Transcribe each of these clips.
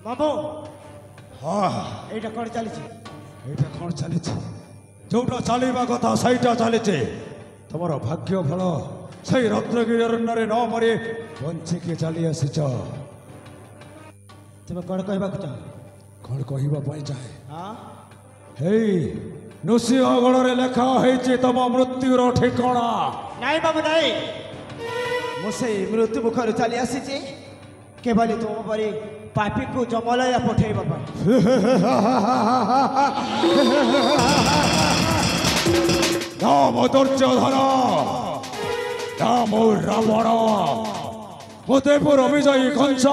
मामू हाँ एटा कौन चली এইটা କ'ଣ ଚାଲିଛି ଯୋଉଟା ଚାଲିବା କଥା ସେଇଟା ଚାଲିଛି ତମର ଭାଗ୍ୟ ଭଲ ସେଇ ରତ୍ନଗିରି ଅରଣ୍ୟରେ ନ ମରି ବଞ୍ଚିକି ଚାଲି ଆସିଛ तुम कौन कहवाक चाह କ'ଣ କହିବା ପାଇଁ ଚାହେଁ हाँ ହେଇ ନୃସିଂହଗଡ଼ରେ ଲେଖା ହେଇଛି ତମ ମୃତ୍ୟୁର ଠିକଣା नहीं बाबू नहीं मुझे मृत्यु मुखर चली आसी केवल तुम परी पापी को जमलया पठेब ନାମ ଦୁର୍ଯ୍ୟୋଧନ ନାମ ରାବଣ ମୋତେ ବିଜୟୀ କଂସ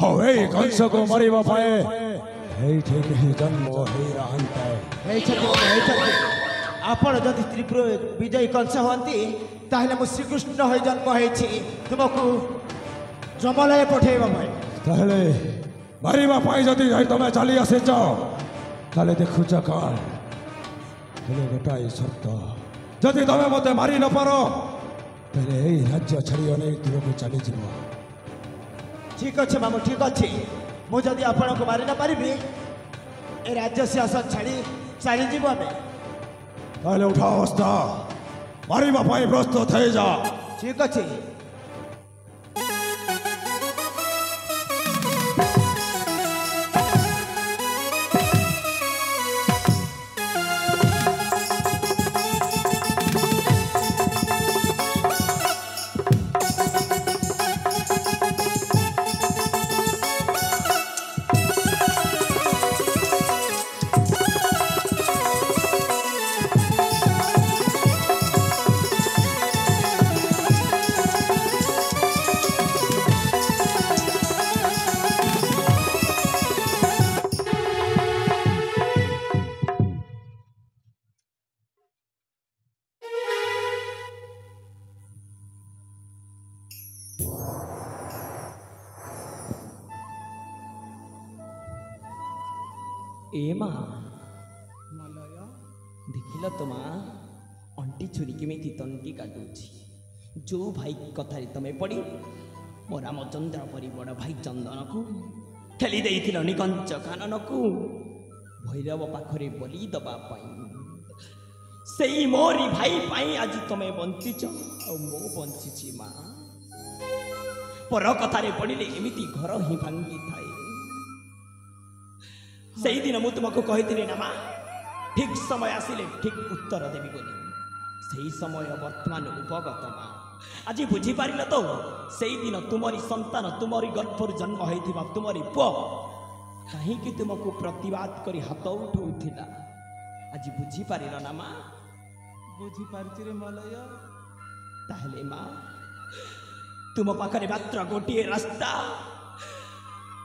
ହଉ ଏଇ କଂସକୁ ମାରିବା ପାଇଁ ଏଇଠି କେହି ଜନ୍ମ ହେଇନାହାନ୍ତି ଆପଣ ଯଦି ତ୍ରିପୁର ବିଜୟୀ କଂସ ହୁଅନ୍ତି ତାହେଲେ ମୁଁ ଶ୍ରୀକୃଷ୍ଣ ହୋଇ ଜନ୍ମ ହେଇଛି ତୁମକୁ ଜମଲୟ ପଠେଇବା ପାଇଁ ତାହେଲେ ମାରିବା ପାଇଁ ଯଦି ତମେ ଚାଲି ଆସିଛ ତାହେଲେ ଦେଖୁଛ କ'ଣ ହେଲେ ଗୋଟାଏ ସର୍ତ୍ତ ଯଦି ତମେ ମୋତେ ମାରି ନ ପାର ତାହେଲେ ଏଇ ରାଜ୍ୟ ଛାଡ଼ି ଅନେକ ଦୂରକୁ ଚାଲିଯିବ ଠିକ୍ ଅଛି ମାମୁ ଠିକ୍ ଅଛି ମୁଁ ଯଦି ଆପଣଙ୍କୁ ମାରି ନ ପାରିବି ଏ ରାଜ୍ୟ ସିଂହାସନ ଛାଡ଼ି ଚାଲିଯିବୁ ଆମେ ତାହେଲେ ଉଠା ଅବସ୍ଥା ମାରିବା ପାଇଁ ପ୍ରସ୍ତୁତ ହେଇଯା ଠିକ୍ ଅଛି ए माँ देखिल तो माँ अंटी छुरी केमी तंटी काटुची जो भाई कथारे तमें पड़ी मो रामचंद्र परी बड़ भाई चंदन को ठेली देइथिल निकंच कानन को भैरव पाखरे बलि दबापाई से मोरी भाई पाई आज तमें बंचिच आ मो बंचिची माँ पर कथारे पड़िले एमिति घर ही भांगी थाए से दिन मु तुमको कही ना माँ ठीक समय आसिले ठीक उत्तर देवी बोली से समय वर्तमान उपगत माँ आज बुझीपार तो से दिन तुमरी संतान तुमरी गर्भर जन्म होता तुमरी पुओ कहीं तुमको प्रतिवाद करी हाथ उठाऊला आज बुझीपार ना माँ बुझीपारे मलय ताहले माँ तुम पाखरे मात्र गोटे रास्ता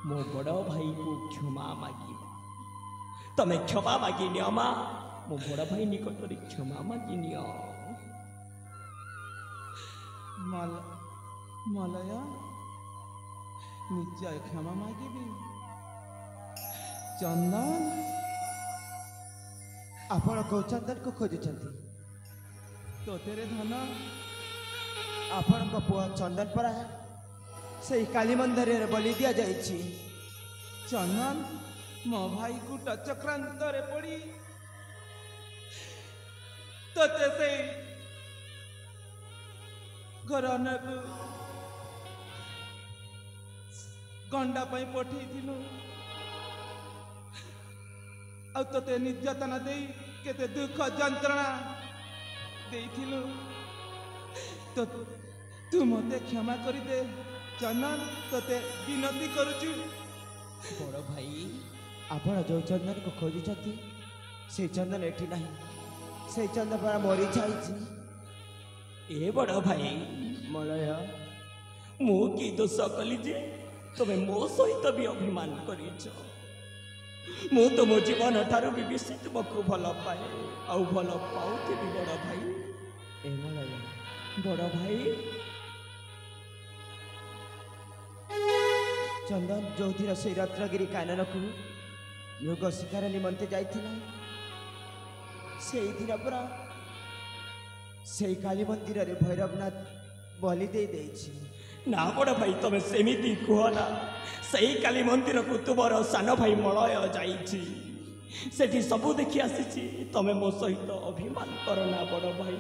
मो बड़ भाई को क्षमा मागी तमें क्षमा मागी नियो माँ मो बड़ भाई निकट क्षमा मागी नियो मलय निश्चय क्षमा मागिबी चंदन आपण को चंदन को खोजुचंती तोतेरे धन आपण को पुआ चंदन परा से काली मंदिर रे बलि दिया जाइछि चंदन मो भाई को टचक्रांत रे पड़ी तोते से घरन गंडा पाई पठेई थिलु आ तोते निर्यातना दे केते दुख जंत्रणा देइथिलु तो तू मते क्षमा करी दे चंदन तोते विनती करूछु बड़ भाई आपण जो चंदन को खोजुचंती से चंदन एठी नहीं से चंदन पर मरी जाइछि ए बड़ भाई मलय मु की दोष कली जे तुम्हें मो सहित भी अभिमान करिछ मु तो मो जीवन ठारू भी बेसी तुमको भल पाए आउ भल पाउथिबी बड़ भाई ए मलय बड़ भाई चंदन जो दिन से रत्नगिरी कानन को मृग शिकार निमंते जाइथिला से दिन पूरा से काली मंदिर रे भैरवनाथ बलि दे देछि ना बड़ भाई तुम सेमिति कहना सही काली मंदिर को तुमर सान भाई मलय जाइछि सेठी सबू देखि आसी तमे मो सहित अभिमान करना बड़ भाई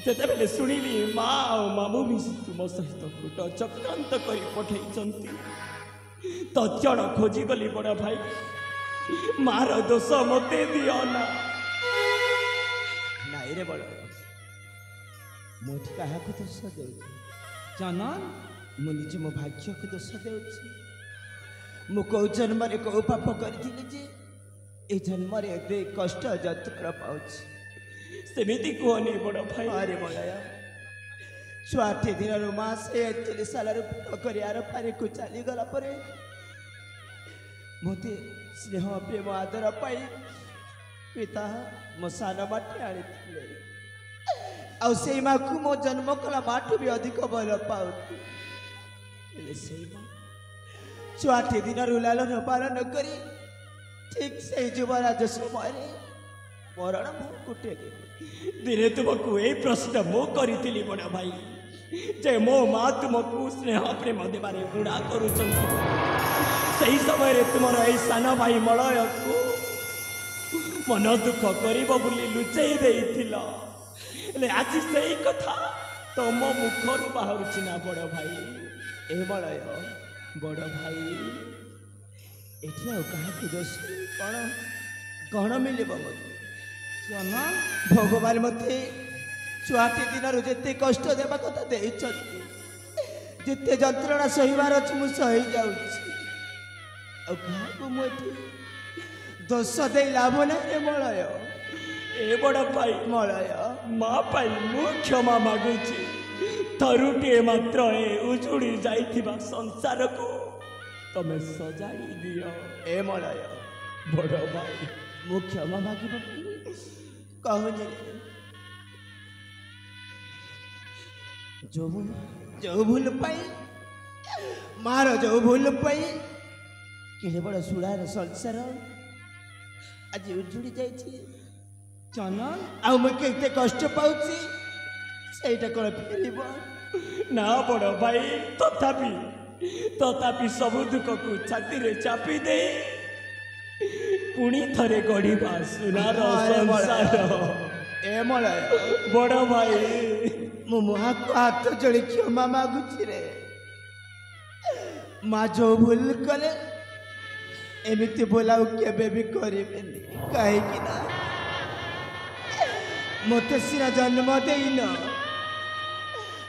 जेतेबेले शुणिली माँ आ मामू मिसी तुम सहित गुट चक्रांत कर पठे तत्ण खोजी गली बड़ भाई मार दोष मते दियो ना नाई रे बड़ मुझे क्या दोष दे चंदन मु निज मो भाग्य को दोष देउछि मु कौ जन्म कौ पाप करी ए जन्म एते कष्ट जंत्र पाउछि सेमिति कहनी बड़ भाई अरे बड़या छुआटे दिन मासे 41 साल कर पारे को चली गला परे मते स्नेह प्रेम आदर पाई पिता मो सान माटी आनी आउ से माँ को मो जन्म कला माठू भी अधिक भल पाऊँ छुआटे दिन लालन पालन करी ठीक से युवराज समय मरण मुकुटे दिने तुमको ये प्रश्न मु करी बड़ भाई जे मो माँ तुमको स्नेह प्रेम देवारे गुणा करुँ समय तुम ये सान भाई मलय को मन दुख कर लुचई दे आज से कथा तुम मुखर बाहर ना बड़ भाई ए मलय बड़ भाई एठी क्या दोष कौन कौन मिले मत चंदन भगवान मते छुआटे दिन जिते कष्ट देवा कथा जिते जंत्रणा सहीबार अच्छे मुझे सही जाऊँगी दोष दे लाभ नहीं मलय ए बड़ भाई मलय माँ पाई मु क्षमा मागुची थरुटे मात्र ए उजुड़ी जाइथिबा संसार को तमे सजाई दियो ए मलय बड़ भाई मु क्षमा मागिबा कहनी जो भूल पाई मार जो भूल पाई कि बड़ सुड़ार संसार आज उजुड़ी जाइए चंदन आ मुझे कष्ट पाऊँ सहीटा कौन फेर ना बड़ भाई तथापि सब दुख को छाती रे चापी दे पुणी थरे गढ़ा सुनार संसार ए मलय बड़ भाई मु मुहा को हाथ जोड़ी क्षमा मागुची रे माँ जो भूल कले एमती बोलाऊ केबे भी करेनि कहीं मत सीना जन्म देन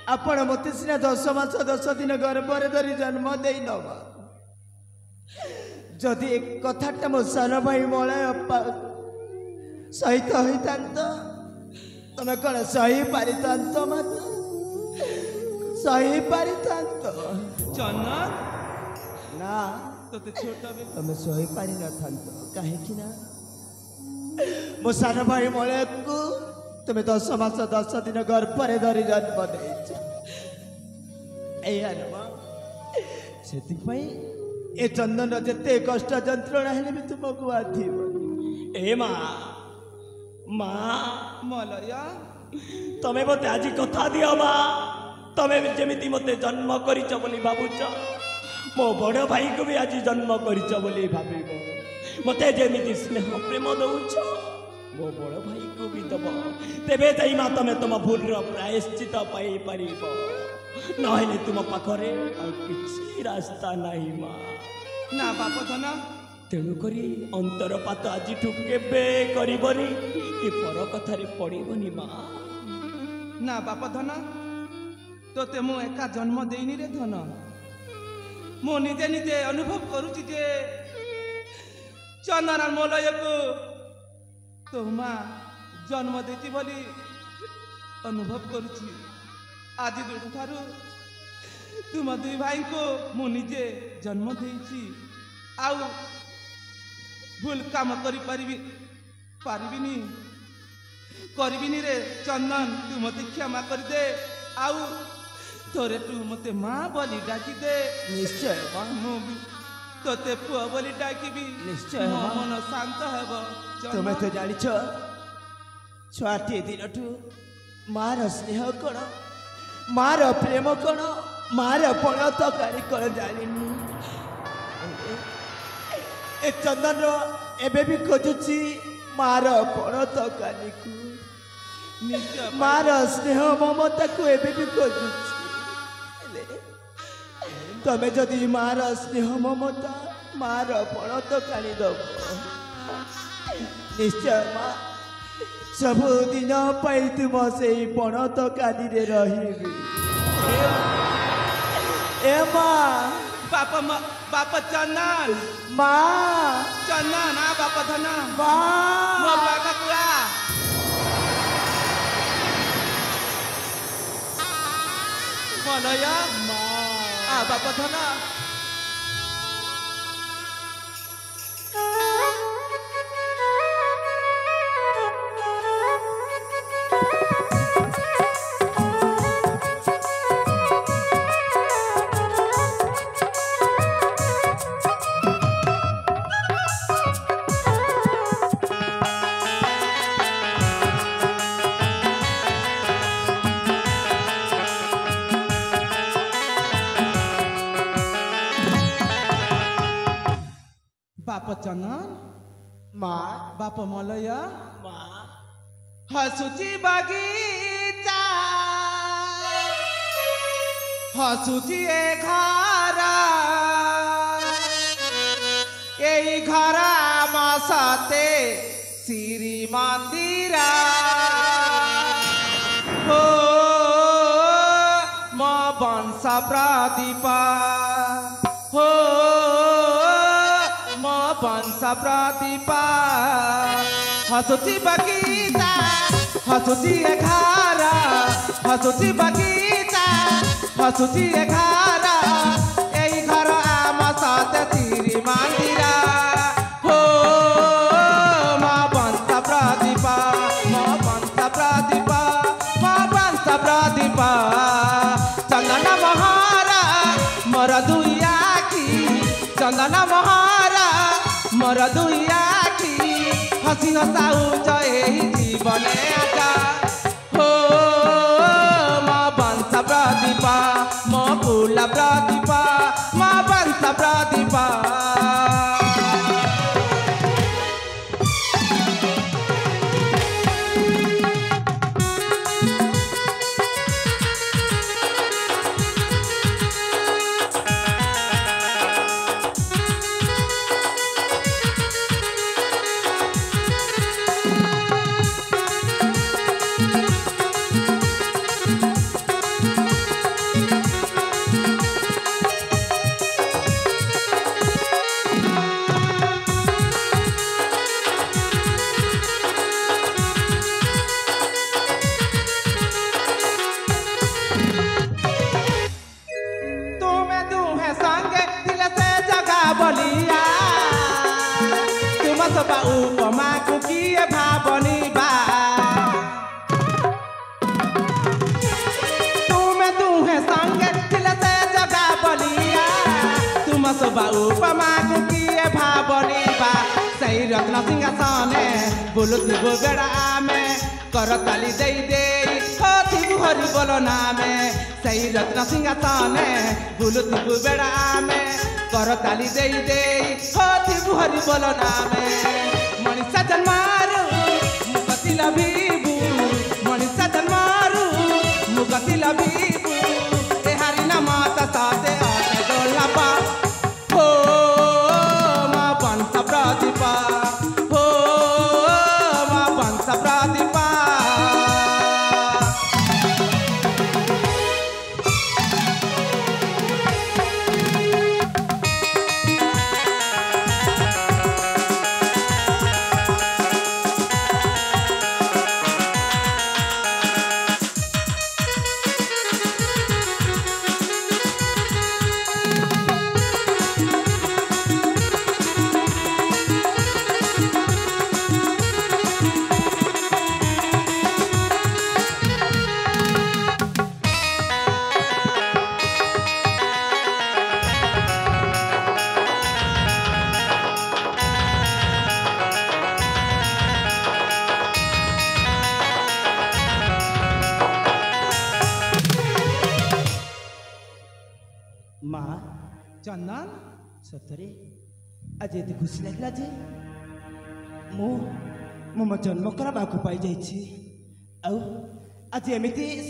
आपण मत सीना 10 मास 10 दिन गर्भ धरी जन्म देन जदि एक कथाटा मो सान भाई मलय सहित होता तुम कौन सही पारि मत सही पारि चंदन ना तो छोटा बे तुम सही पारि न कहीं मो सान भाई मलय को तुम्हें 10 मास 10 दिन गर्भ धरी जन्म दे ए चंदन जिते कष्ट जंत्रणा है भी तुमको आथिब ए माँ मलय तमें मत आज कथा दियो माँ तमें जमी मत जन्म कर भावुच मो बड़ भाई को भी आज जन्म कर भाव मत जमी स्नेह प्रेम दौच मो बड़ भाई को भी दब तेरे जाई माँ तुम तुम भूल प्रायश्चित पाई पार नहले तुम पाखरे किसी रास्ता नहीं माँ ना बाप धन तेणुक अंतरपात आज केबे करबनी कि पर कथारे पड़बनी माँ ना बाप धन तोते मु एका जन्म देनी रे धन मु निजे निजे अनुभव करुची जे चंदन मलय को तो माँ जन्म देती बोली अनुभव करुची आज दिन ठारू तुम दुई भाई को मु निजे जन्म देइछि आउ भूल काम करबिनी रे चंदन तू मते क्षमा कर दे आउ तोरे तू मते माँ बोली डाकी दे निश्चय मु तोते पुआ बोली डाकिबी निश्चय मो मन शांत हेब तुम्हें तो जानिछ छुआटे दिन मार स्नेह कण मार प्रेम कौन मार पण तकारी कौन जानी ए चंदन एबे भी खोजुची मार पण तकारी को ନିଜ मार स्नेह ममता को एबे भी खोजुची तमे जदि मार स्नेह ममता मार पण तकारी दब निश्चय माँ सबुदिन पाई तुम से पण तकारी रे रहिबी ए माँ ବାପ ଚନ୍ଦନ माँ ଚନ୍ଦନ ନା ବାପ ଧନ ମୋ माँ ପାଖକୁ ଆ ମଲୟ ଆ ବାପ ଧନ ବାପ ଚନ୍ଦନ माँ ବାପ ମଲୟ माँ ହସୁଛି ବଗିଚା ହସୁଛି ଏ ଘର ଏଇ ଘର ଆମ ସତେ ଶ୍ରୀ ମନ୍ଦିର ହୋ ମୋ ବଂଶ ପ୍ରଦୀପ ହୋ ମୋ ବଂଶ ପ୍ରଦୀପ ହସୁଛି ବଗିଚା ହସୁଛି ଏ ଘର ହସୁଛି ବଗିଚା ହସୁଛି ଏ ଘର ଏଇ ଘର ଆମ ସତେ ଶ୍ରୀ ମନ୍ଦିର ହୋ ମୋ ବଂଶ ପ୍ରଦୀପ ମୋ ବଂଶ ପ୍ରଦୀପ ମୋ ବଂଶ ପ୍ରଦୀପ ଚନ୍ଦନ ମହର ମୋର ଦୁଇ ଆଖି ଚନ୍ଦନ ମହର ମୋର ଦୁଇ ଆଖି ହସି ହସାଉଛ ଏହି ଜୀବନେ ଆକା ହୋ ମୋ ବଂଶ ପ୍ରଦୀପ ମୋ କୁଳ ପ୍ରଦୀପ ମୋ ବଂଶ ପ୍ରଦୀପ तुम्हें दुहे संगे दिल से जगा बोलिया तुम सब उपमा को किए भावनी बा तुम्हें दुहे संगे दिल से जगा बोलिया तुम सब उपमा को किए भावनी बा सही रत्न सिंहासने बुलुत बेड़ा में करताली दे दे होथिबु हरि बोल नामे सही रत्न सिंहासने बुलुथिबु बेड़ा में करताली दे दे होथिबु हरि बोल नामे मनीषा जन्मारू मुगति लभिबु मनीषा जन्मारू मुगति लभिबु ए हरि नाम तते अते दोलपा हो मा वंश प्रदीप हो मा वंश प्रदीप ଚନ୍ଦନ ସତରେ ଆଜି ଏତେ ଖୁସି ଲାଗିଲା ଯେ ମୁଁ ମୋ ଜନ୍ମ କରା ବାକୁ ପାଇଯାଇଛି ଆଉ ଆଜି ଏମିତି